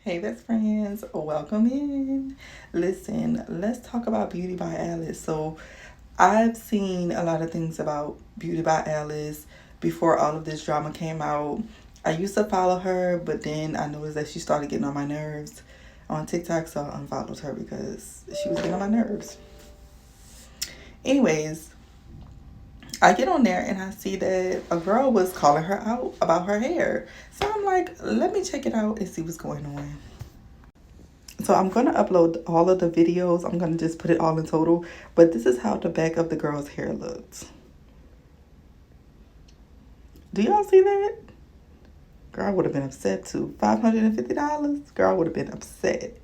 Hey, best friends, welcome in. Listen, let's talk about Beauty by Alice. So, I've seen a lot of things about Beauty by Alice before all of this drama came out. I used to follow her, but then I noticed that she started getting on my nerves on TikTok, so I unfollowed her because she was getting on my nerves. Anyways, I get on there and I see that a girl was calling her out about her hair. So I'm like, let me check it out and see what's going on. So I'm going to upload all of the videos. I'm going to just put it all in total. But this is how the back of the girl's hair looks. Do y'all see that? Girl would have been upset too. $550? Girl would have been upset.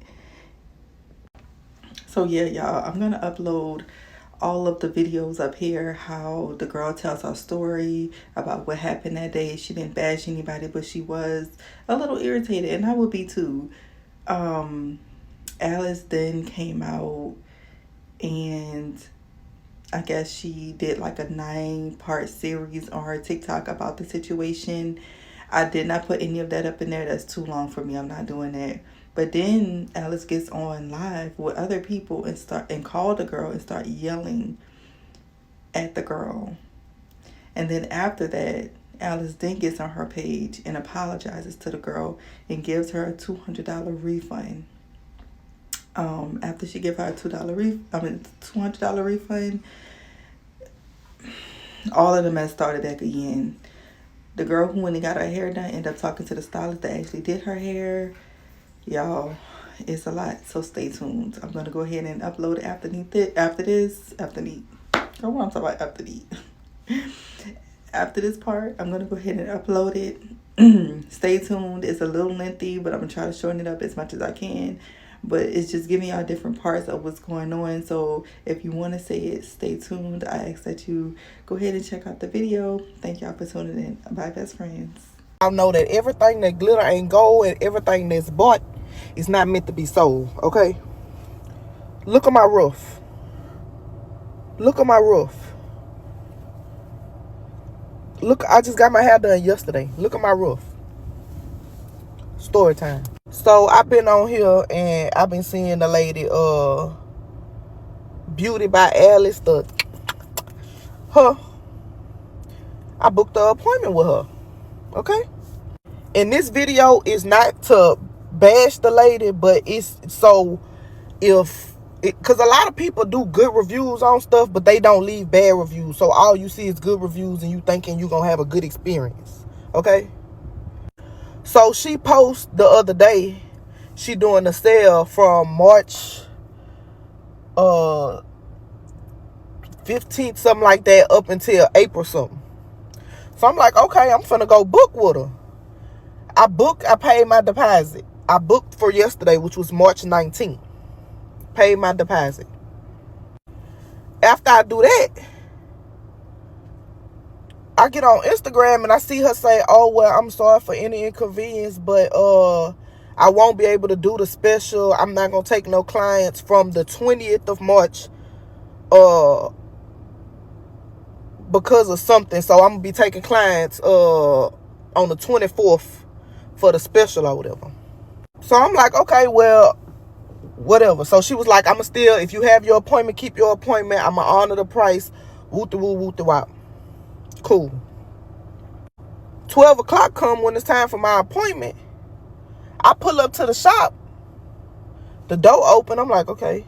So yeah, y'all, I'm going to upload all of the videos up here, how the girl tells her story about what happened that day. She didn't bash anybody, but she was a little irritated, and I would be too. Alice then came out, and I guess she did like a 9-part series on her TikTok about the situation. I did not put any of that up in there. That's too long for me. I'm not doing that. But then Alice gets on live with other people and call the girl and start yelling at the girl. And then after that, Alice then gets on her page and apologizes to the girl and gives her a $200 refund. After she gave her a $200 refund, all of the mess started back again. The girl who went and got her hair done ended up talking to the stylist that actually did her hair. Y'all, it's a lot, so stay tuned. I'm gonna go ahead and upload it after this. Girl, what I'm talking about after the after this part, I'm gonna go ahead and upload it. Stay tuned. It's a little lengthy, but I'm gonna try to shorten it up as much as I can. But it's just giving y'all different parts of what's going on. So if you want to say it, stay tuned. I ask that you go ahead and check out the video. Thank y'all for tuning in. Bye, best friends. I know that everything that glitter ain't gold and everything that's bought is not meant to be sold, okay? Look at my roof. Look at my roof. Look, I just got my hair done yesterday. Look at my roof. Story time. So I've been on here and I've been seeing the lady Beauty by Alice, her. I booked an appointment with her. Okay? And this video is not to bash the lady, but it's so because a lot of people do good reviews on stuff, but they don't leave bad reviews. So all you see is good reviews and you thinking you're going to have a good experience. Okay? So she posted the other day, she doing a sale from March 15th, something like that, up until April something. So I'm like, okay, I'm finna go book with her. I paid my deposit. I booked for yesterday, which was March 19th. Paid my deposit. After I do that, I get on Instagram and I see her say, oh, well, I'm sorry for any inconvenience, but I won't be able to do the special. I'm not going to take no clients from the 20th of March because of something. So I'm going to be taking clients on the 24th for the special or whatever. So I'm like, okay, well, whatever. So she was like, I'm going to still, if you have your appointment, keep your appointment. I'm going to honor the price. Woo-the-woo, woo-the-wop. Cool. 12 o'clock come when it's time for my appointment. I pull up to the shop. The door open. I'm like, okay.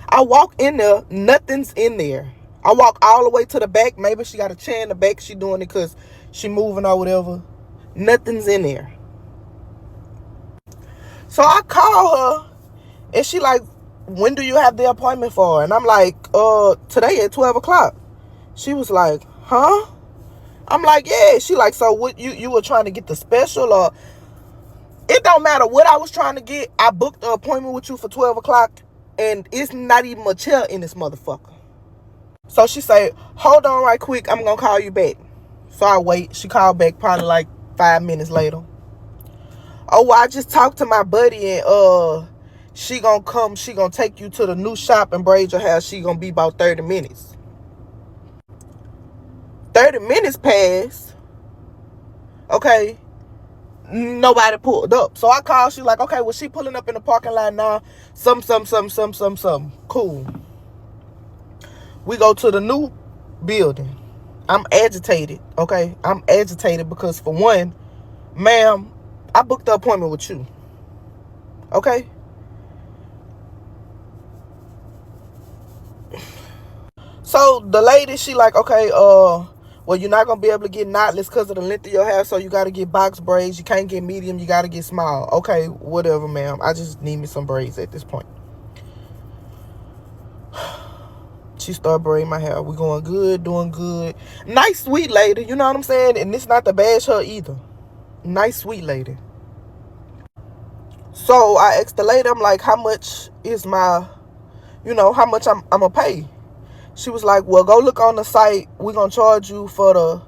I walk in there. Nothing's in there. I walk all the way to the back. Maybe she got a chair in the back. She doing it because she moving or whatever. Nothing's in there. So I call her. And she like, when do you have the appointment for? And I'm like, today at 12 o'clock. She was like, huh? I'm like, yeah. She like, so what, you were trying to get the special or? It don't matter what I was trying to get. I booked an appointment with you for 12 o'clock and it's not even a chair in this motherfucker. So she say, hold on right quick. I'm going to call you back. So I wait. She called back probably like 5 minutes later. Oh, well, I just talked to my buddy and she gonna come. She gonna take you to the new shop and braid your hair. She gonna be about 30 minutes. 30 minutes passed. Okay. nobody pulled up. So I called. She like, okay, well, she pulling up in the parking lot now. Some. Cool. We go to the new building. I'm agitated, okay? I'm agitated because, for one, ma'am, I booked the appointment with you, okay? So the lady, she like, okay, well, you're not gonna be able to get knotless because of the length of your hair, so you gotta get box braids. You can't get medium, you gotta get small. Okay, whatever, ma'am. I just need me some braids at this point. She started braiding my hair. We going good, doing good. Nice, sweet lady, you know what I'm saying? And it's not to bash her either. Nice, sweet lady. So I asked the lady, I'm like, how much is my, how much I'm gonna pay? She was like, well, go look on the site. We're gonna charge you for the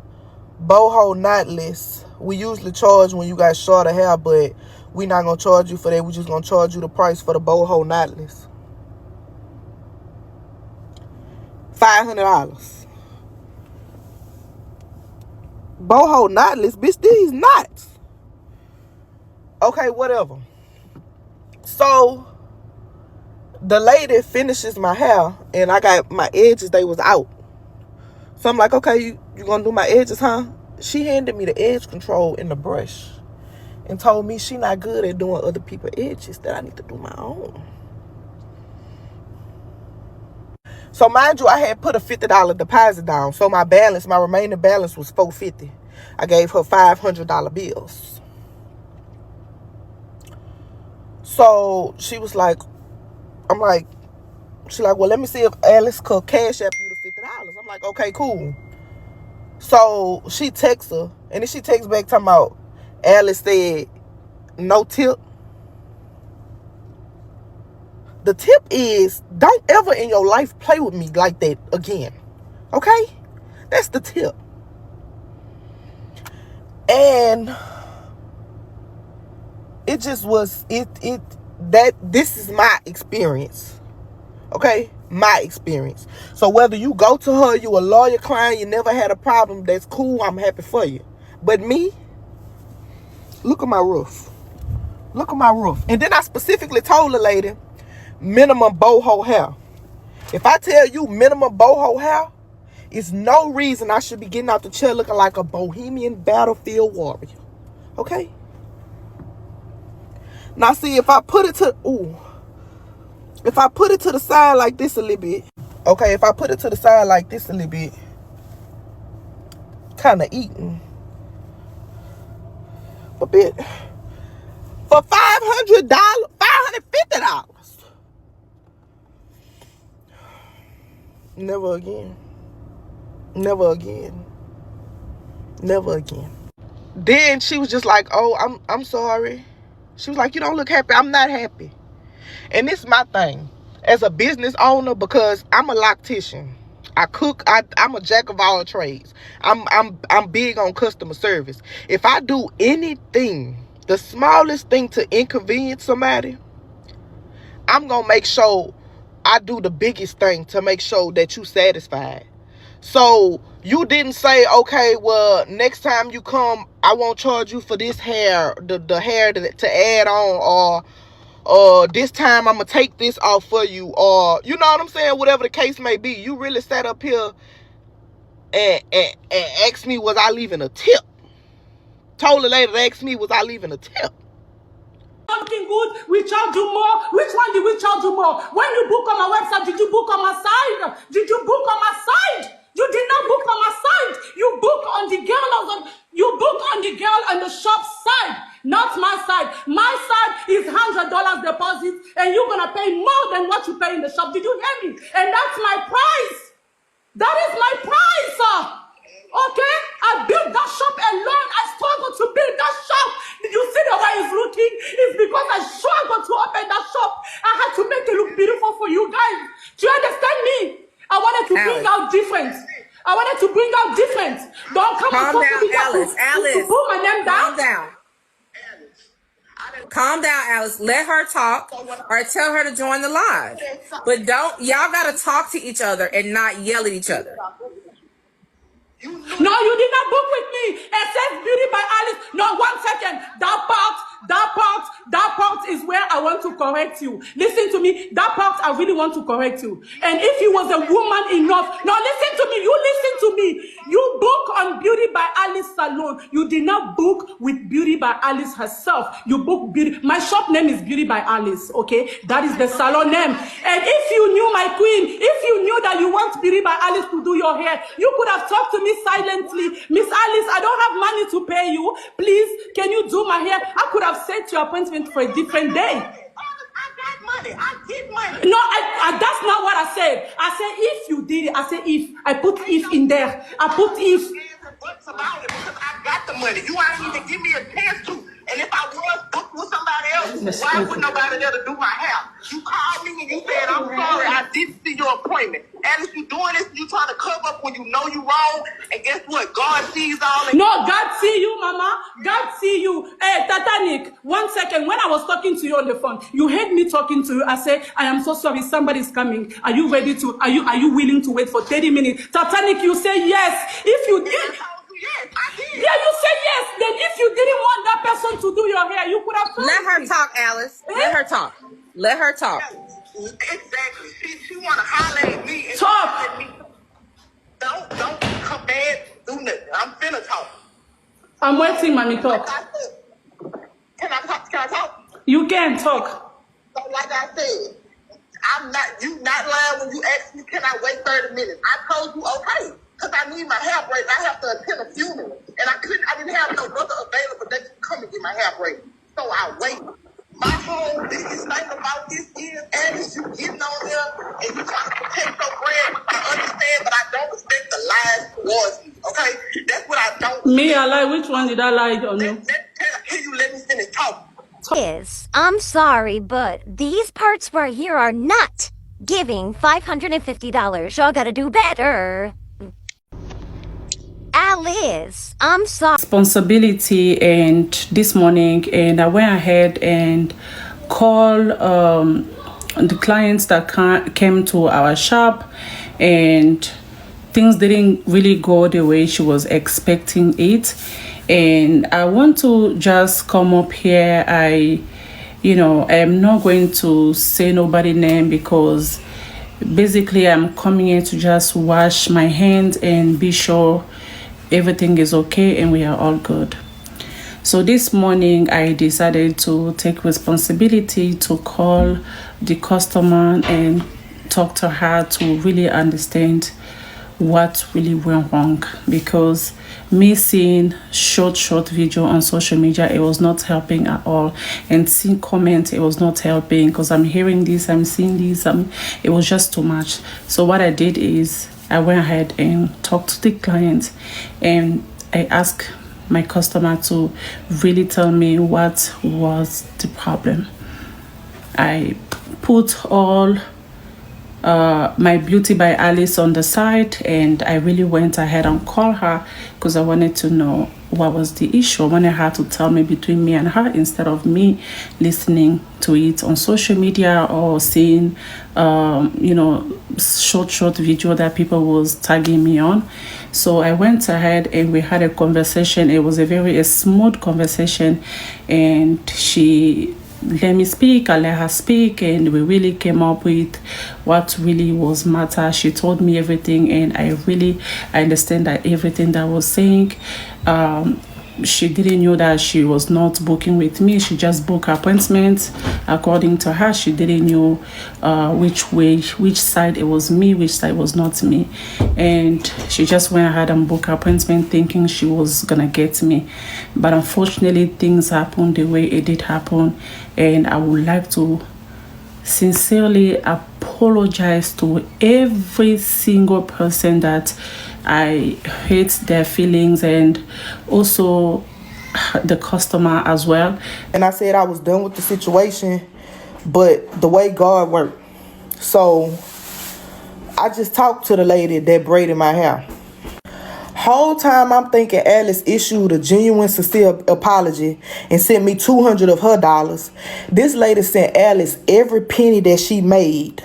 boho knotless. We usually charge when you got shorter hair, but we not gonna charge you for that. We just gonna charge you the price for the boho knotless. $500. Boho knotless, bitch, these knots. Okay, whatever. So the lady finishes my hair, and I got my edges, they was out. So I'm like, okay, you gonna do my edges, huh? She handed me the edge control and the brush and told me she not good at doing other people's edges, that I need to do my own. So mind you, I had put a $50 deposit down. So my remaining balance was $450. I gave her $500 bills. So she was like, she like, well, let me see if Alice could cash app you the $50. I'm like, okay, cool. So she texts her, and then she texts back talking about, Alice said, no tip. The tip is, don't ever in your life play with me like that again. Okay? That's the tip. And it just was, this is my experience. Okay? My experience. So whether you go to her, you a lawyer client, you never had a problem, that's cool, I'm happy for you. But me, look at my roof. Look at my roof. And then I specifically told the lady, minimum boho hair. If I tell you minimum boho hair, it's no reason I should be getting out the chair looking like a bohemian battlefield warrior. Okay? Now see, if I put it to the side like this a little bit, okay, if I put it to the side like this a little bit, kind of eating a bit, for $500, $550. Never again. Never again. Never again. Then she was just like, oh, I'm sorry. She was like, you don't look happy. I'm not happy. And this is my thing as a business owner, because I'm a loctician. I cook. I'm a jack of all trades. I'm big on customer service. If I do anything, the smallest thing to inconvenience somebody, I'm gonna make sure I do the biggest thing to make sure that you satisfied. So you didn't say, okay, well, next time you come, I won't charge you for this hair, the hair to add on, or this time I'm gonna take this off for you, or you know what I'm saying, whatever the case may be. You really sat up here and asked me, was I leaving a tip? Told the lady to ask me, was I leaving a tip? Something good, we charge you more. Which one did we charge you more? When you book on my website, did you book on my side? Did you book on my side? You did not book on my side. You book on the girl on the shop side, not my side. My side is $100 deposit, and you're gonna pay more than what you pay in the shop. Did you hear me? And that's my price. That is my price, sir. Okay? I built that shop alone. I struggled to build that shop. Did you see the way it's looking? It's because I struggled to open that shop. I had to make it look beautiful for you guys. Do you understand me? I wanted to bring out difference. I wanted to bring out difference. Don't come and talk to me to pull my name down. Calm down. Calm down, Alice. Let her talk, or tell her to join the live. But y'all gotta talk to each other and not yell at each other. No, you did not book with me. It says Beauty by Alice. No, 1 second. That part is where I want to correct you. Listen to me. That part I really want to correct you. And if you was a woman enough, no, listen to me. You listen to me. You book on Beauty by Alice Salon. You did not book with Beauty by Alice herself. You book Beauty. My shop name is Beauty by Alice. Okay, that is the salon name. And if you knew, my queen, if you knew that you want Beauty by Alice to do your hair, you could have talked to me silently. Miss Alice, I don't have money to pay you. Please, can you do my hair? I could have set your appointment for a different day. I got money. I get money. No, that's not what I said. I said if you did it. I said if. I put if in there. I put if. What's about it? Because I got the money. You ain't even give me a chance to. And if I was booked with somebody else, why would nobody there to do my hair? You called me and you said, I'm sorry, I didn't see your appointment. Alice, you doing this, you trying to cover up when you know you wrong. And guess what? God sees all of No, God see you, mama. God see you. Hey, Titanic, 1 second. When I was talking to you on the phone, you heard me talking to you. I said, I am so sorry, somebody's coming. Are you ready to, are you willing to wait for 30 minutes? Titanic, you say yes. If you did... Yes, I did. Yeah, you said yes. Then if you didn't want that person to do your hair, you could have told Let her me. talk, Alice. Let her talk. Let her talk. Exactly. She want to holler at me and Talk. at me. Don't come bad, do nothing. I'm finna talk. I'm waiting, mommy. Talk. Like I said, can I talk? You can talk. So like I said, you not lying when you asked me, can I wait 30 minutes? I told you okay. Because I need my hair braided. I have to attend a funeral. And I didn't have no brother available that could come and get my hair braided. So I waited. My whole biggest thing about this is, Alice, you getting on there and you trying to protect your brand, which I understand, but I don't respect the lies towards me. Okay? That's what I don't respect. Me, I lie. Which one did I lie on you? Can you let me finish talking? Is, I'm sorry, but these parts right here are not giving $550. Y'all gotta do better. Alice, I'm sorry. Responsibility, and this morning, and I went ahead and called the clients that came to our shop, and things didn't really go the way she was expecting it. And I want to just come up here. I'm not going to say nobody's name because basically I'm coming here to just wash my hands and be sure everything is okay and we are all good. So this morning I decided to take responsibility to call the customer and talk to her to really understand what really went wrong, because me seeing short video on social media, it was not helping at all, and seeing comments, it was not helping because I'm hearing this, I'm seeing this, it was just too much. So what I did is I went ahead and talked to the client, and I asked my customer to really tell me what was the problem. I put all my Beauty by Alice on the side, and I really went ahead and called her because I wanted to know what was the issue. I wanted her to tell me between me and her instead of me listening to it on social media or seeing short video that people was tagging me on. So I went ahead and we had a conversation. It was a very smooth conversation, and she let me speak, I let her speak, and we really came up with what really was matter. She told me everything, and I understand that everything that I was saying. She didn't know that she was not booking with me. She just booked appointments according to her. She didn't know which side it was me, which side was not me, and she just went ahead and booked appointment thinking she was gonna get me. But unfortunately, things happened the way it did happen, and I would like to sincerely apologize to every single person that I hurt their feelings, and also the customer as well. And I said I was done with the situation, but the way God worked. So I just talked to the lady that braided my hair. Whole time I'm thinking Alice issued a genuine, sincere apology and sent me $200 of her dollars. This lady sent Alice every penny that she made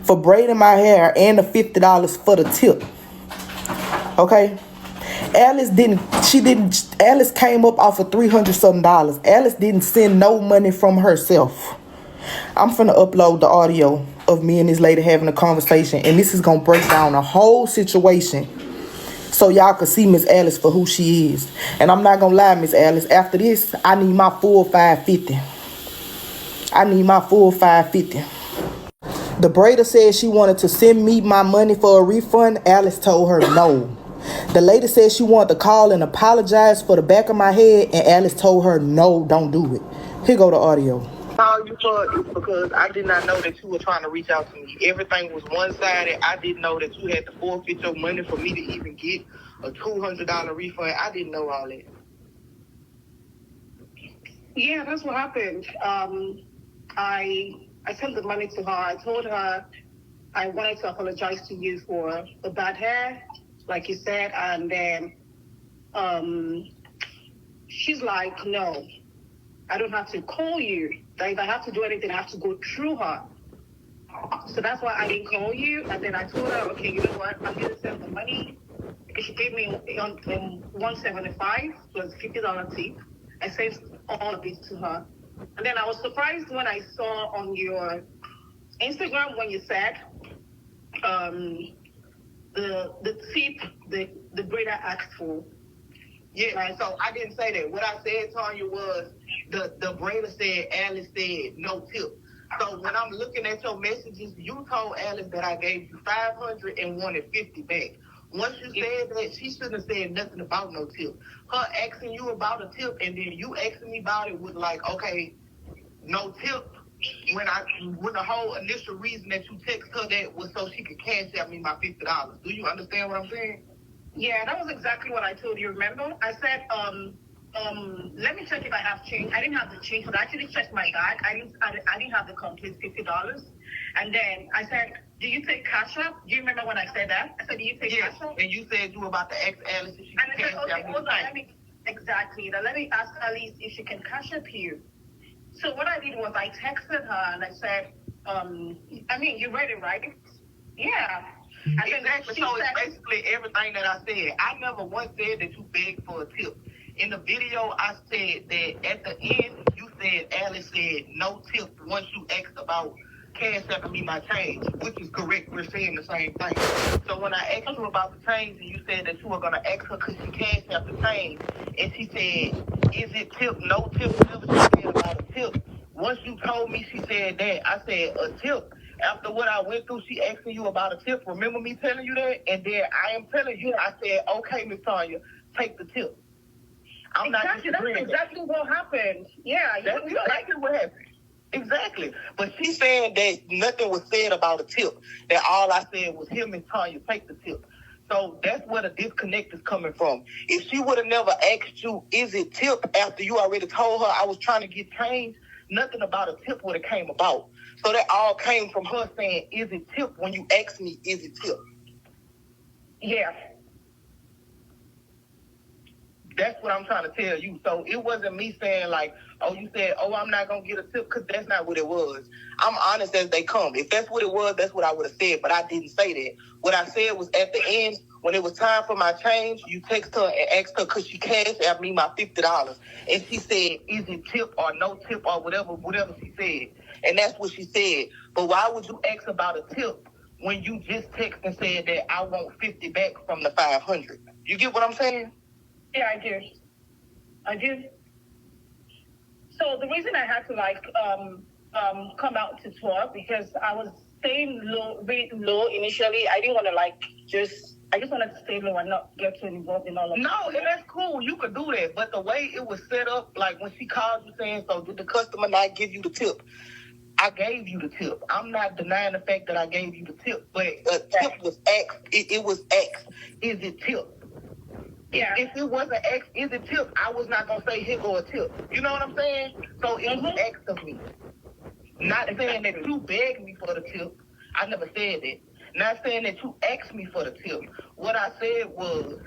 for braiding my hair and the $50 for the tip. Okay. Alice came up off of $300 something. Alice didn't send no money from herself. I'm finna upload the audio of me and this lady having a conversation, and this is gonna break down the whole situation so y'all can see Miss Alice for who she is. And I'm not gonna lie, Miss Alice, after this, I need my full 550. I need my full 550. The braider said she wanted to send me my money for a refund. Alice told her no. The lady said she wanted to call and apologize for the back of my head, and Alice told her no, don't do it. Here go the audio. Call you for is because I did not know that you were trying to reach out to me. Everything was one-sided. I didn't know that you had to forfeit your money for me to even get a $200 refund. I didn't know all that. Yeah, that's what happened. I sent the money to her. I told her I wanted to apologize to you for the bad hair, like you said, and then she's like, no, I don't have to call you. If I have to do anything, I have to go through her. So that's why I didn't call you. And then I told her, okay, you know what? I'm going to send the money. Because she gave me $175 plus $50 tip. I sent all of it to her. And then I was surprised when I saw on your Instagram when you said the tip the braider asked for. Yeah, right. So I didn't say that. What I said, Tanya, was the braider said Alice said no tip. So when I'm looking at your messages, you told Alice that I gave you $500 and wanted $50 back. Once you said that, she shouldn't have said nothing about no tip. Her asking you about a tip and then you asking me about it was like, okay, no tip. When the whole initial reason that you text her that was so she could cash out me my $50. Do you understand what I'm saying? Yeah, that was exactly what I told you. Remember? I said, let me check if I have change. I didn't have the change, but I actually checked my bag. I didn't have the complete $50. And then I said, do you take cash up? Do you remember when I said that? I said, do you take cash up? And you said you were about to ask Alice if she could cash up. Okay, hold on. Exactly. Now let me ask Alice if she can cash up you. So what I did was I texted her and I said, I mean, you read it, right? Yeah. Exactly. So it's basically everything that I said. I never once said that you begged for a tip. In the video, I said that at the end, you said Alice said no tip once you asked about cash after me my change, which is correct. We're saying the same thing. So when I asked you about the change, and you said that you were going to ask her because she cashed out the change, and she said, is it tip, no tip, whatever she said about a tip. Once you told me she said that, I said a tip. After what I went through, she asking you about a tip. Remember me telling you that? And then I am telling you, I said, okay, Miss Tanya, take the tip. I'm exactly, not that's exactly what happened. Yeah, that's exactly what happened. Exactly. But she said that nothing was said about a tip. That all I said was, here, Miss Tanya, take the tip. So that's where the disconnect is coming from. If she would have never asked you, is it tip, after you already told her I was trying to get changed, nothing about a tip would have came about. So that all came from her saying, is it tip, when you asked me, is it tip? Yeah. That's what I'm trying to tell you. So it wasn't me saying like, oh, you said, oh, I'm not going to get a tip, because that's not what it was. I'm honest as they come. If that's what it was, that's what I would have said, but I didn't say that. What I said was at the end, when it was time for my change, you text her and asked her, could she cash out me my $50? And she said, is it tip or no tip or whatever she said. And that's what she said. But why would you ask about a tip when you just text and said that I want 50 back from the 500? You get what I'm saying? Yeah, I do. So the reason I had to come out to talk, because I was staying really low initially. I didn't want to I just wanted to stay low and not get too involved in all of No, and that's cool. You could do that. But the way it was set up, like when she called you saying, so did the customer not give you the tip? I gave you the tip. I'm not denying the fact that I gave you the tip, but a tip was asked. It was asked. Is it tip? Yeah. If it wasn't asked, is it tip? I was not gonna say here go a tip. You know what I'm saying? So it was asked of me. Not saying that you begged me for the tip. I never said that. Not saying that you asked me for the tip. What I said was,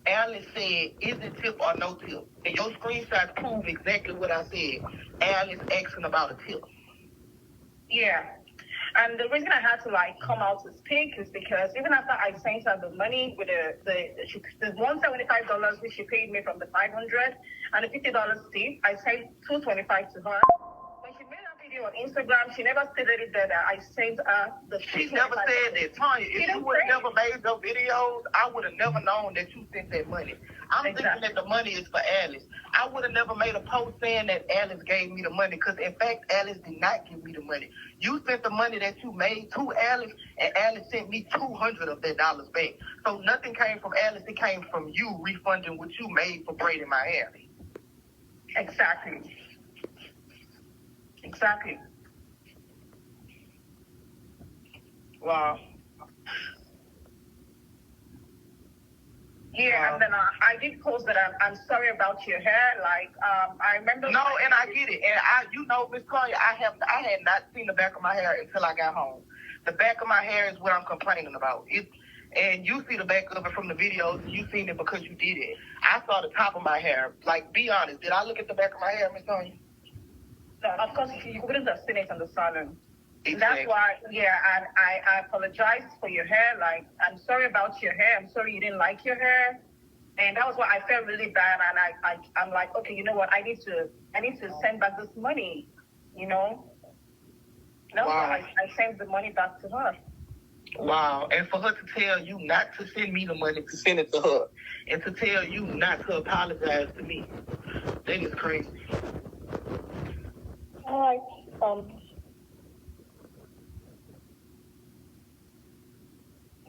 Alice said, is it tip or no tip? And your screenshots prove exactly what I said. Alice asking about a tip. Yeah. And the reason I had to like come out to speak is because even after I sent her the money with the $175 which she paid me from the 500 and the $50 tip, I sent $225 to her. When she made that video on Instagram, she never stated it there that I sent her the. She never said that, Tanya. If you would have never made those videos, I would have never known that you sent that money. I'm thinking that the money is for Alice. I would have never made a post saying that Alice gave me the money because, in fact, Alice did not give me the money. You sent the money that you made to Alice, and Alice sent me $200 of that dollars back. So nothing came from Alice. It came from you refunding what you made for braiding my hair. Exactly. Exactly. Wow. Yeah, and then I did post that I'm sorry about your hair. Like, I remember. No, and I get it. And Miss Claudia, I had not seen the back of my hair until I got home. The back of my hair is what I'm complaining about. And you see the back of it from the videos, and you seen it because you did it. I saw the top of my hair. Like, be honest, did I look at the back of my hair, Miss Claudia? No, of course, you wouldn't have seen it in the salon. Exactly. That's why, yeah, and I apologize for your hair. Like, I'm sorry about your hair. I'm sorry you didn't like your hair. And that was why I felt really bad. And I'm like, okay, you know what? I need to send back this money, you know? That's why I sent the money back to her. Wow. And for her to tell you not to send me the money, to send it to her, and to tell you not to apologize to me, that is crazy. All right.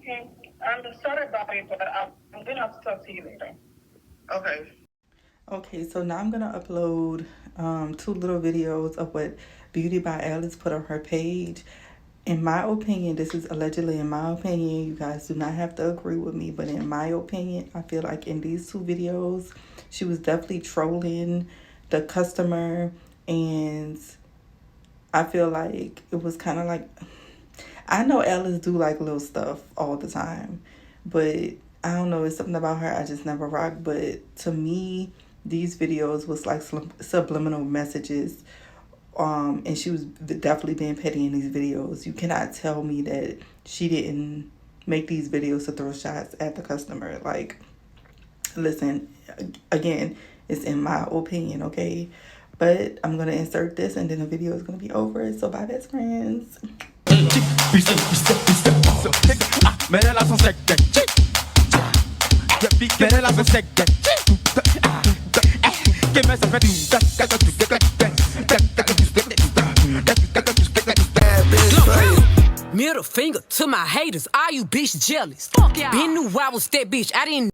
Okay. I'm sorry about it, but I'm going to have to talk to you later. Okay. Okay, so now I'm going to upload 2 little videos of what Beauty by Alice put on her page. In my opinion, this is allegedly in my opinion. You guys do not have to agree with me, but in my opinion, I feel like in these 2 videos, she was definitely trolling the customer, and I feel like it was kind of like, I know Alice do like little stuff all the time, but I don't know, it's something about her I just never rocked. But to me, these videos was like subliminal messages, and she was definitely being petty in these videos. You cannot tell me that she didn't make these videos to throw shots at the customer. Like, listen, again, it's in my opinion, okay? But I'm going to insert this and then the video is going to be over. So bye, best friends. Middle finger to my haters, are you bitch jealous? Fuck yeah. Been knew I was that bitch, I didn't